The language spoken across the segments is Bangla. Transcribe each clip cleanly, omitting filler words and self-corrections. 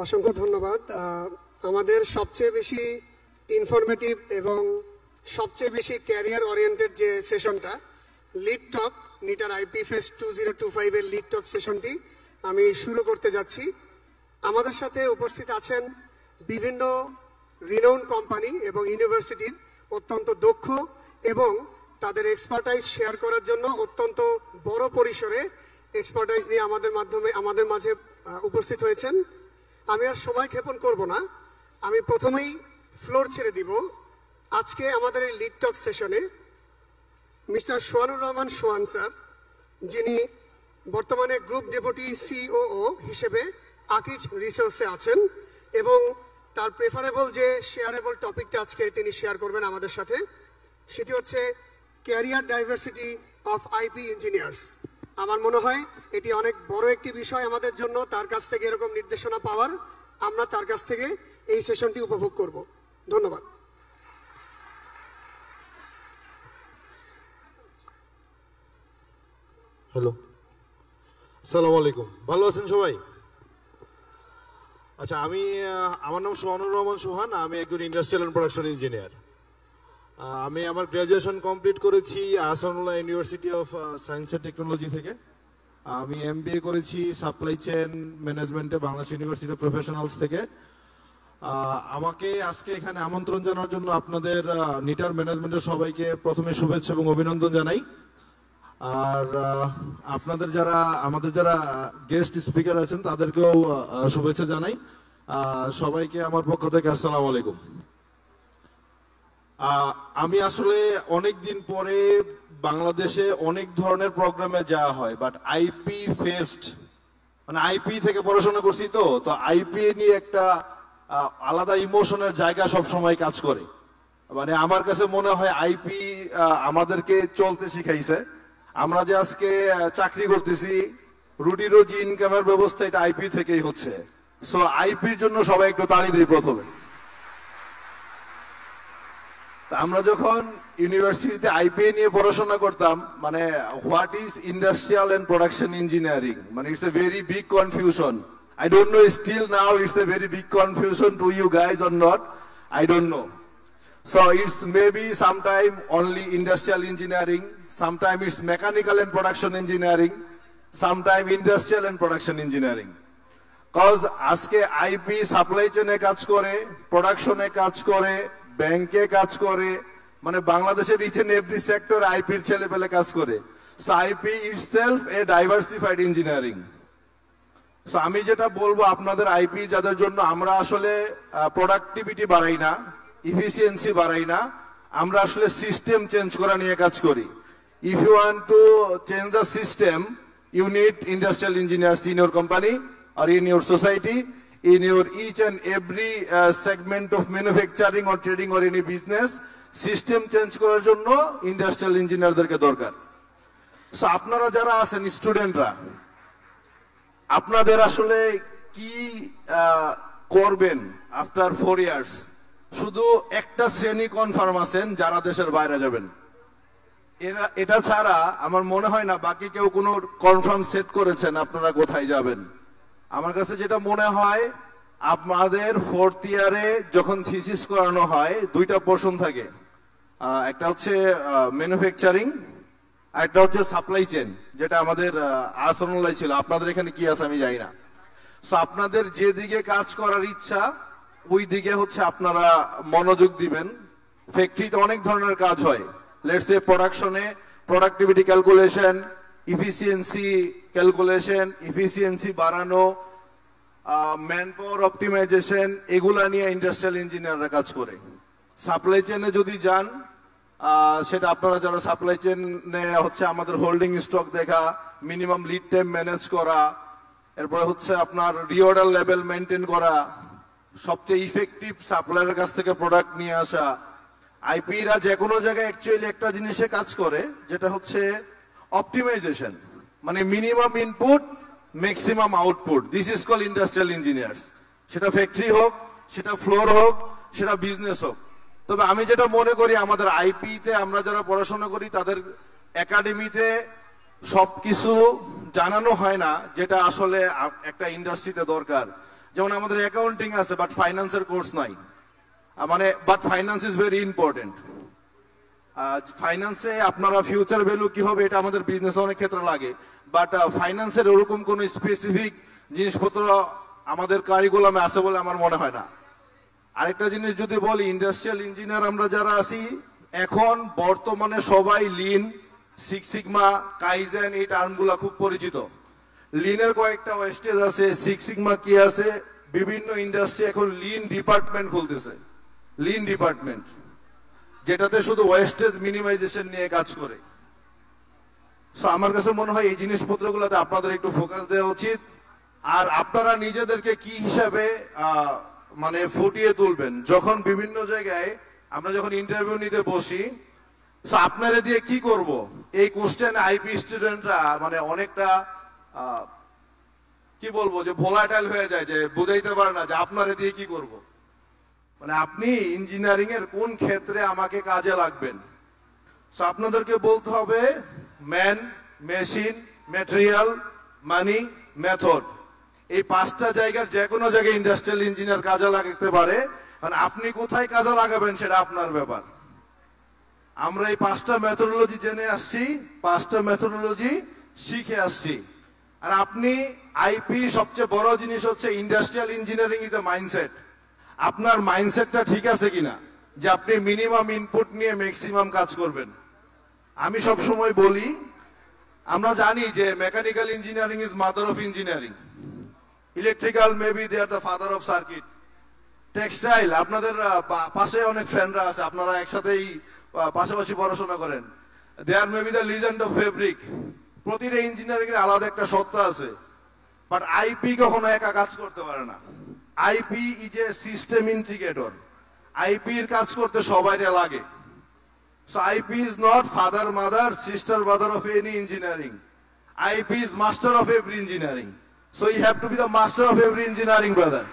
অসংখ্য ধন্যবাদ। আমাদের সবচেয়ে বেশি ইনফরমেটিভ এবং সবচেয়ে বেশি ক্যারিয়ার ওরিয়েন্টেড যে সেশনটা লিড টক নিটার আইপি ফেস্ট 2025 এর লিড টক সেশনটি আমি শুরু করতে যাচ্ছি। আমাদের সাথে উপস্থিত আছেন বিভিন্ন রিনাউন্ড কোম্পানি এবং ইউনিভার্সিটির অত্যন্ত দক্ষ এবং তাদের এক্সপার্টাইজ শেয়ার করার জন্য অত্যন্ত বড় পরিসরে এক্সপার্টাইজ নিয়ে আমাদের মাঝে উপস্থিত হয়েছেন। আমি আর সময় ক্ষেপণ করব না, আমি প্রথমেই ফ্লোর ছেড়ে দিব আজকে আমাদের এই লিড টক সেশনে মিস্টার সোহানুর রহমান সোহান স্যার, যিনি বর্তমানে গ্রুপ ডেপুটি সিওও হিসেবে আকিজ রিসোর্সে আছেন এবং তার প্রেফারেবল যে শেয়ারেবল টপিকটা আজকে তিনি শেয়ার করবেন আমাদের সাথে, সেটি হচ্ছে career diversity of IP engineers. আমার মনে হয় এটি অনেক বড় একটি বিষয় আমাদের জন্য। তার কাছ থেকে এরকম নির্দেশনা পাওয়ার আমরা তার কাছ থেকে এই সেশনটি উপভোগ করব। ধন্যবাদ। হ্যালো, আসসালামু আলাইকুম। ভালো আছেন সবাই? আচ্ছা, আমার নাম সোহানুর রহমান সোহান। আমি একজন ইন্ডাস্ট্রিয়াল অ্যান্ড প্রোডাকশন ইঞ্জিনিয়ার। আমি আমার গ্র্যাজুয়েশন কমপ্লিট করেছি Ahsanullah university of science and technology থেকে। আমি এমবিএ করেছি সাপ্লাই চেইন ম্যানেজমেন্টে বাংলাদেশ ইউনিভার্সিটি অফ প্রফেশনালস থেকে। আমাকে আজকে এখানে আমন্ত্রণ জানার জন্য আপনাদের নিটার ম্যানেজমেন্টের সবাইকে প্রথমে শুভেচ্ছা এবং অভিনন্দন জানাই। আর আমাদের যারা গেস্ট স্পিকার আছেন তাদেরকেও শুভেচ্ছা জানাই। সবাইকে আমার পক্ষ থেকে আসসালামু আলাইকুম। আমি আসলে অনেক দিন পরে বাংলাদেশে অনেক ধরনের প্রোগ্রামে যাওয়া হয়, বাট আইপি ফেস্ট মানে আইপি থেকে পড়াশোনা করছি, তো আইপি নিয়ে একটা আলাদা ইমোশনের জায়গা সব সময় কাজ করে। মানে আমার কাছে মনে হয় আইপি আমাদেরকে চলতে শিখাইছে। আমরা যে আজকে চাকরি করতেছি, রুটি রোজি ইনকামের ব্যবস্থা এটা আইপি থেকেই হচ্ছে। সো আইপির জন্য সবাই একটু তালি দিই প্রথমে। আমরা যখন ইউনিভার্সিটিতে আইপিএ নিয়ে পড়াশোনা করতাম, মানে what is industrial and production engineering, মানে it's a very big confusion. I don't know, still now it's a very big confusion to you guys or not, I don't know. So it's maybe sometime only industrial engineering, sometime it's mechanical and production engineering, sometime industrial and production engineering. Cause আজকে আইপি সাপ্লাই চেনে কাজ করে, প্রোডাকশনে কাজ করে, ব্যাংকে কাজ করে, মানে বাংলাদেশের ইচ এন্ড এভরি সেক্টর আইপির ছেলে পেলে কাজ করে। সো আইপি ইটসেলফ এ ডাইভার্সিফাইড ইঞ্জিনিয়ারিং। সো আমি যেটা বলবো আপনাদের আইপি যাদের জন্য, আমরা আসলে প্রোডাক্টিভিটি বাড়াই না, ইফিসিয়েন্সি বাড়াই না, আমরা আসলে সিস্টেম চেঞ্জ করা নিয়ে কাজ করি। If you want to change the system, you need industrial engineers in your company or in your society, in your each and every segment of manufacturing or trading or any business, system change করার জন্য ইন্ডাস্ট্রিয়াল ইঞ্জিনিয়ারদেরকে দরকার। সো আপনারা যারা আছেন স্টুডেন্টরা, আপনাদের আসলে কি করবেন আফটার 4 ইয়ার্স? শুধু একটা শ্রেণী কনফার্ম আছেন যারা দেশের বাইরে যাবেন। এটা ছাড়া আমার মনে হয় না বাকি কেউ কোনো কনফার্ম সেট করেছেন আপনারা কোথায় যাবেন। আমার কাছে যেটা মনে হয়, আপনাদের 4th ইয়ারে যখন থিসিস করানো হয়, 2টা পোর্শন থাকে। একটা হচ্ছে ম্যানুফ্যাকচারিং, আর একটা হচ্ছে সাপ্লাই চেন, যেটা আমাদের আহসানুল্লাহ ছিল। আপনাদের এখানে কি আছে আমি জানি না। সো আপনাদের যেদিকে কাজ করার ইচ্ছা ওই দিকে হচ্ছে আপনারা মনোযোগ দিবেন। ফ্যাক্টরিতে অনেক ধরনের কাজ হয়, লেটস সে প্রোডাকশনে productivity calculation, efficiency calculation, efficiency বাড়ানো, ম্যান পাওয়ার অপটিমাইজেশন, এগুলা নিয়ে ইন্ডাস্ট্রিয়াল ইঞ্জিনিয়াররা কাজ করে। সাপ্লাই চেনে যদি যান, সেটা আপনারা যারা সাপ্লাই চেনে হচ্ছে আমাদের হোল্ডিং স্টক দেখা, মিনিমাম লিড টাইম ম্যানেজ করা, এরপরে হচ্ছে আপনার রিঅর্ডার লেভেল মেনটেন করা, সবচেয়ে ইফেক্টিভ সাপ্লায়ারের কাছ থেকে প্রোডাক্ট নিয়ে আসা। আইপিরা যে কোনো জায়গায় অ্যাকচুয়ালি একটা জিনিসে কাজ করে, যেটা হচ্ছে অপটিমাইজেশন, মানে minimum input maximum output. This is call industrial engineers. সেটা ফ্যাক্টরি হোক, সেটা ফ্লোর হোক, সেটা বিজনেস হোক। তবে আমি যেটা মনে করি, আমাদের আইপিতে আমরা যারা পড়াশোনা করি তাদের একাডেমিতে সবকিছু জানানো হয় না যেটা আসলে একটা ইন্ডাস্ট্রিতে দরকার। যেমন আমাদের অ্যাকাউন্টিং আছে বাট ফাইন্যান্সের কোর্স নাই, মানে but finance is very important. ফাইন্যান্সে আপনারা ফিউচার ভ্যালু কি হবে এটা আমাদের বিজনেস অনেক ক্ষেত্রে লাগে, বাট ফাইন্যান্সের ওরকম কোন স্পেসিফিক জিনিসপত্র আমাদের কারিকুলামে আছে বলে আমার মনে হয় না। আরেকটা জিনিস যদি বলি, ইন্ডাস্ট্রিয়াল ইঞ্জিনিয়ার আমরা যারা আছি এখন বর্তমানে সবাই লিন, সিক্স সিগমা, কাইজেন এই টার্মগুলা খুব পরিচিত। লিনের কয়েকটা ওয়েস্টেজ আছে, সিক্স সিগমা কি আছে, বিভিন্ন ইন্ডাস্ট্রি এখন লিন ডিপার্টমেন্ট খুলতেছে, লিন ডিপার্টমেন্ট যেটাতে শুধু ওয়েস্টেজ মিনিমাইজেশন নিয়ে কাজ করে। সো আমার কাছে মনে হয় এই জিনিসপত্রগুলোতে আপনাদের একটু ফোকাস দেওয়া উচিত। আর আপনারা নিজেদেরকে কি হিসাবে মানে ফুটিয়ে তুলবেন যখন বিভিন্ন জায়গায় আমরা যখন ইন্টারভিউ নিতে বসি, আপনারা দিয়ে কি করব এই কোশ্চেন আইপি স্টুডেন্টরা মানে অনেকটা কি বলবো যে ভোলাটাইল হয়ে যায়, যে বুঝাইতে পারে না যে আপনারা দিয়ে কি করব, মানে আপনি ইঞ্জিনিয়ারিং এর কোন ক্ষেত্রে আমাকে কাজে লাগবেন। আপনাদেরকে বলতে হবে ম্যান, মেশিন, ম্যাটেরিয়াল, মানি, মেথড, এই পাঁচটা জায়গার যে কোনো জায়গায় ইন্ডাস্ট্রিয়াল ইঞ্জিনিয়ার কাজে লাগাতে পারে। কারণ আপনি কোথায় কাজে লাগাবেন সেটা আপনার ব্যাপার। আমরা এই পাঁচটা মেথোডোলজি জেনে আসছি, পাঁচটা মেথোডোলজি শিখে আসছি। আর আপনি আইপি সবচেয়ে বড় জিনিস হচ্ছে industrial engineering is a mindset. আপনার মাইন্ডসেটটা ঠিক আছে কিনা যে আপনি মিনিমাম ইনপুট নিয়ে ম্যাক্সিমাম কাজ করবেন। আমি সব সময় বলি, আমরা জানি যে mechanical engineering is mother of engineering, electrical maybe they are the father of circuit, textile আপনাদের পাশে অনেক ফ্রেন্ডরা আছে, আপনারা একসাথেই পাশাপাশি পড়াশোনা করেন, there maybe the legend of fabric. প্রতিটা ইঞ্জিনিয়ারিং এর আলাদা একটা সত্তা আছে, বাট আইপি কখনো একা কাজ করতে পারে না। IP is a system integrator, IP এর কাজ করতে সবাই লাগে। So IP is not father, mother, sister, brother of any engineering. IP is master of every engineering. So you have to be the master of every engineering, brother.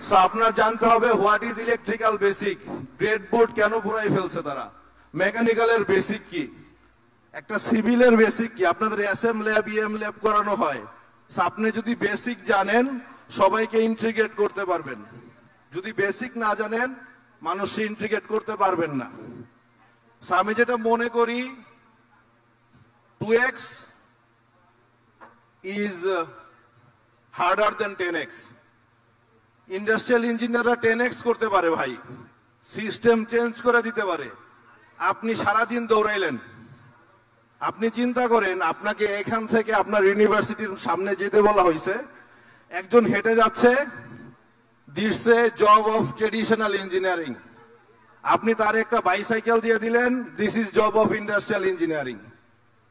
So আপনার জানতে হবে what is electrical basic, breadboard কেন পুরাই ফেলছে তারা, মেকানিক্যালের বেসিক কি, একটা সিভিলের বেসিক কি, আপনাদের এসএম ল্যাব, ইএম ল্যাব করানো হয়। আপনি যদি বেসিক জানেন সবাইকে ইন্টিগ্রেট করতে পারবেন, যদি বেসিক না জানেন মানুষকে ইন্টিগ্রেট করতে পারবেন না। আমি যেটা মনে করি 2x is harder than 10x. Industrial ইঞ্জিনিয়াররা 10x করতে পারে ভাই, সিস্টেম চেঞ্জ করে দিতে পারে। আপনি সারাদিন দৌড়াইলেন, আপনি চিন্তা করেন আপনাকে এখান থেকে আপনার ইউনিভার্সিটির সামনে যেতে বলা হয়েছে, একজন হেঁটে যাচ্ছে, this a job of traditional engineering, আপনি তার একটা বাইসাইকেল দিয়ে দিলেন, this is job of industrial engineering.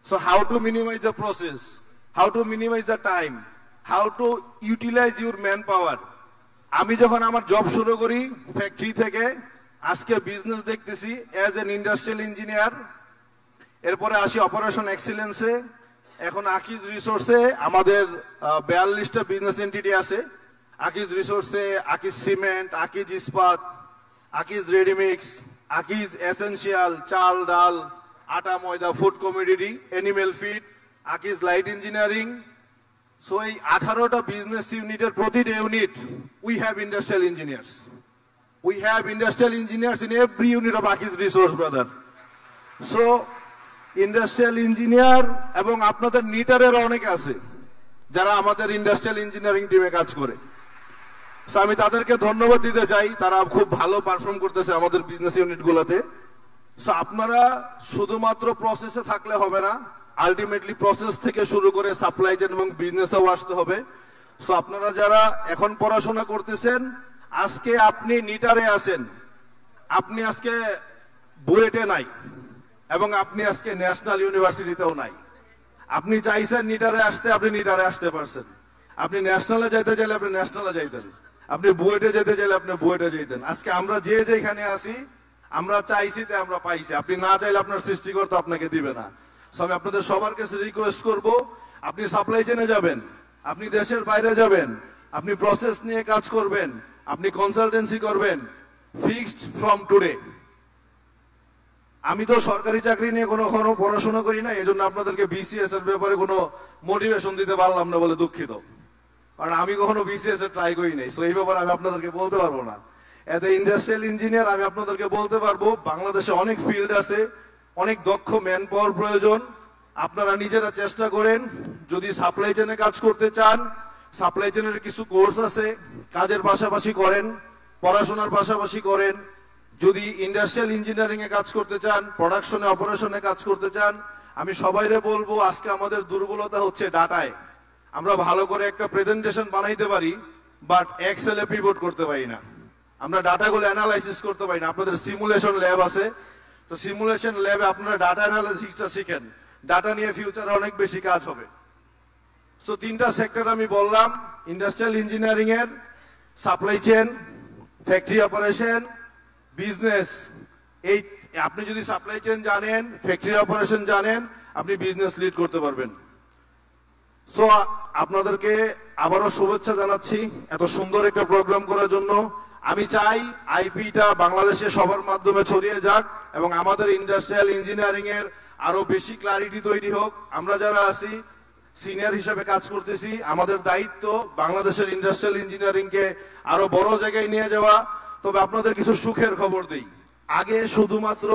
So how to minimise the process, how to minimise the time, how to utilise your manpower. আমি যখন আমার জব শুরু করি ফ্যাক্টরি থেকে, আজকে বিজনেস দেখতেছি অ্যাজ এন ইন্ডাস্ট্রিয়াল ইঞ্জিনিয়ার, এরপরে আসি অপারেশন এক্সিলেন্সে, এখন আকিজ রিসোর্সে আমাদের 42টা বিজনেস এন্টিটি আছে। আকিজ রিসোর্সে আকিজ সিমেন্ট, আকিজ ইস্পাত, আকিজ রেডিমিক্স, আকিজ এসেনশিয়াল, চাল ডাল, আটা ময়দা, food commodity, animal feed, Akij light engineering. So এই 18টা বিজনেস ইউনিটের প্রতিটা unit we have industrial engineers, we have industrial engineers in every unit of Akij resource, brother. So industrial engineer এবং আপনাদের নিটারের অনেকে আছে যারা আমাদের ইন্ডাস্ট্রিয়াল ইঞ্জিনিয়ারিং টিমে কাজ করে। আমি তাদেরকে ধন্যবাদ দিতে চাই, তারা খুব ভালো পারফর্ম করতেছে আমাদের বিজনেস ইউনিট গুলাতে। আপনারা শুধুমাত্র প্রসেসে থাকলে হবে না, আলটিমেটলি প্রসেস থেকে শুরু করে সাপ্লাই চেইন এবং বিজনেসেও আসতে হবে। সো আপনারা যারা এখন পড়াশোনা করতেছেন, আজকে আপনি নিটারে আছেন, আপনি আজকে বুয়েটে নাই এবং আপনি আজকে ন্যাশনাল ইউনিভার্সিটিতেও নাই। আপনি চাইছেন নিটারে আসতে, আপনি নিটারে আসতে পারছেন। আপনি ন্যাশনালে যাইতে চাইলে আপনি ন্যাশনালে যাইতেন, আপনি বুয়েটে যেতে চাইলে আপনি বুয়েটে যেতেন। আজকে আমরা যে যেখানে আছি, আমরা চাইছি তে আমরা পাইছি। আপনি না চাইলে আপনার সৃষ্টিকর্তা আপনাকে দিবে না। আমি আপনাদের সবার কাছে রিকোয়েস্ট করব, আপনি সাপ্লাই চেনে যাবেন, আপনি দেশের বাইরে যাবেন, আপনি প্রসেস নিয়ে কাজ করবেন, আপনি কনসালটেন্সি করবেন, ফিক্সড ফ্রম টুডে। আমি তো সরকারি চাকরি নিয়ে কোনো পড়াশোনা করি না, এই জন্য আপনাদেরকে বিসিএস এর ব্যাপারে কোনো মোটিভেশন দিতে পারলাম না বলে দুঃখিত। কারণ আমি কখনো বিসিএস এ ট্রাই করি নাই, সো এই ব্যাপারে আমি আপনাদেরকে বলতে পারবো না। এজ এ ইন্ডাস্ট্রিয়াল ইঞ্জিনিয়ার আমি আপনাদেরকে বলতে পারবো বাংলাদেশে অনেক ফিল্ড আছে, অনেক দক্ষ ম্যান পাওয়ার প্রয়োজন। আপনারা নিজেরা চেষ্টা করেন, যদি সাপ্লাই চেনে কাজ করতে চান, সাপ্লাই চেনের কিছু কোর্স আছে, কাজের পাশাপাশি করেন, পড়াশোনার পাশাপাশি করেন। যদি ইন্ডাস্ট্রিয়াল ইঞ্জিনিয়ারিং এ কাজ করতে চান, প্রোডাকশনে অপারেশনে কাজ করতে চান, আমি সবাইরে বলবো আজকে আমাদের দুর্বলতা হচ্ছে ডাটায়। আমরা ভালো করে একটা প্রেজেন্টেশন বানাইতে পারি, বাট এক্সেলে পিভট করতে পারি না, আমরা ডাটাগুলো অ্যানালাইসিস করতে পারি না। আপনাদের সিমুলেশন ল্যাব আছে, তো সিমুলেশন ল্যাবে আপনারা ডাটা অ্যানালাইসিসটা শিখেন, ডাটা নিয়ে ফিউচারে অনেক বেশি কাজ হবে। সো তিনটা সেক্টর আমি বললাম, ইন্ডাস্ট্রিয়াল ইঞ্জিনিয়ারিং এর, supply chain, factory operation, business. এই আপনি যদি সাপ্লাই চেন জানেন, ফ্যাক্টরি অপারেশন জানেন, আপনি বিজনেস লিড করতে পারবেন। সো আপনাদেরকে আবারও শুভেচ্ছা জানাচ্ছি এত সুন্দর একটা প্রোগ্রাম করার জন্য। আমি চাই আইপিটা বাংলাদেশে সবার মাধ্যমে ছড়িয়ে যাক এবং আমাদের ইন্ডাস্ট্রিয়াল ইঞ্জিনিয়ারিং এর আরো বেশি ক্লারিটি তৈরি হোক। আমরা যারা আছি সিনিয়র হিসেবে কাজ করতেছি, আমাদের দায়িত্ব বাংলাদেশের ইন্ডাস্ট্রিয়াল ইঞ্জিনিয়ারিং কে আরো বড় জায়গায় নিয়ে যাওয়া। তবে আপনাদের কিছু সুখের খবর দেই, আগে শুধুমাত্র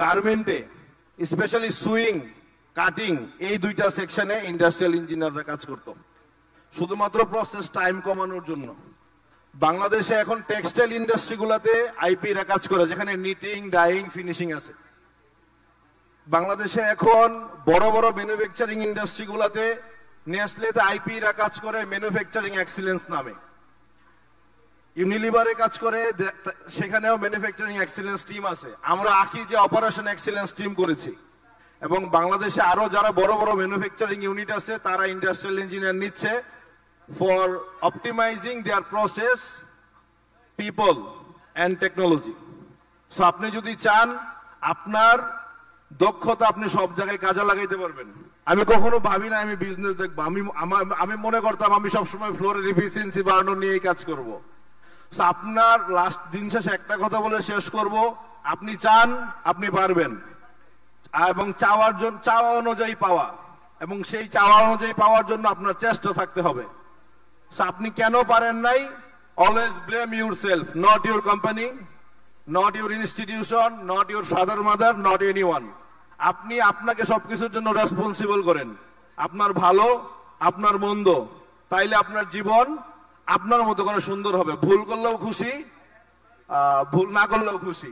গার্মেন্টে, স্পেশালি সুইং, কাটিং, এই দুইটা সেকশনে ইন্ডাস্ট্রিয়াল ইঞ্জিনিয়াররা কাজ করত, শুধুমাত্র প্রসেস টাইম কমানোর জন্য। বাংলাদেশে এখন টেক্সটাইল ইন্ডাস্ট্রিগুলোতে আইপিরা কাজ করে, যেখানে নিটিং, ডাইং, ফিনিশিং আছে। বাংলাদেশে এখন বড় বড় ম্যানুফ্যাকচারিং ইন্ডাস্ট্রিগুলোতে, নেসলেতে আইপিরা কাজ করে ম্যানুফ্যাকচারিং এক্সিলেন্স নামে। ইউনিলিভারে কাজ করে, সেখানেও ম্যানুফ্যাকচারিং এক্সিলেন্স টিম আছে। আমরা আখি যে অপারেশন এক্সিলেন্স টিম করেছি, এবং বাংলাদেশে আরো যারা বড় বড় ম্যানুফ্যাকচারিং ইউনিট আছে তারা ইন্ডাস্ট্রিয়াল ইঞ্জিনিয়ার নিচ্ছে for optimising their process, people and technology. So আপনি যদি চান আপনার দক্ষতা আপনি সব জায়গায় কাজে লাগাইতে পারবেন। আমি কখনো ভাবি না আমি বিজনেস দেখবো, আমি মনে করতাম আমি সবসময় ফ্লোরের এফিসিয়েন্সি বাড়ানো নিয়েই কাজ করব। সো আপনার লাস্ট দিন শেষে একটা কথা বলে শেষ করব, আপনি চান আপনি পারবেন, এবং চাওয়া অনুযায়ী পাওয়া, এবং সেই চাওয়া অনুযায়ী পাওয়ার জন্য আপনার চেষ্টা থাকতে হবে। আপনি কেন পারেন নাই, always blame your self, not your company, not your institution, not your father mother, not anyone. আপনি আপনাকে সবকিছুর জন্য রেসপন্সিবল করেন, আপনার ভালো, আপনার মন্দ, তাইলে আপনার জীবন আপনার মতো করে সুন্দর হবে। ভুল করলেও খুশি, ভুল না করলেও খুশি।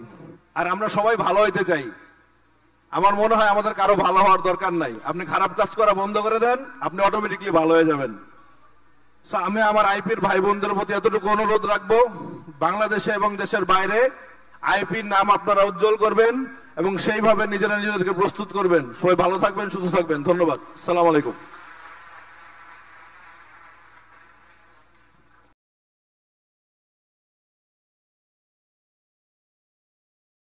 আর আমরা সবাই ভালো হইতে চাই। আমার মনে হয় আমাদের কারো ভালো হওয়ার দরকার নাই। আপনি খারাপ কাজ করা বন্ধ করে দেন, আপনি অটোমেটিকলি ভালো হয়ে যাবেন। আমি আমার আইপির ভাই বোনদের প্রতি এতটুকু অনুরোধ রাখবো, বাংলাদেশে এবং দেশের বাইরে আইপির নাম আপনারা উজ্জ্বল করবেন এবং সেইভাবে নিজেরা নিজেদেরকে প্রস্তুত করবেন। সবাই ভালো থাকবেন, সুস্থ থাকবেন। ধন্যবাদ। আসসালামু আলাইকুম।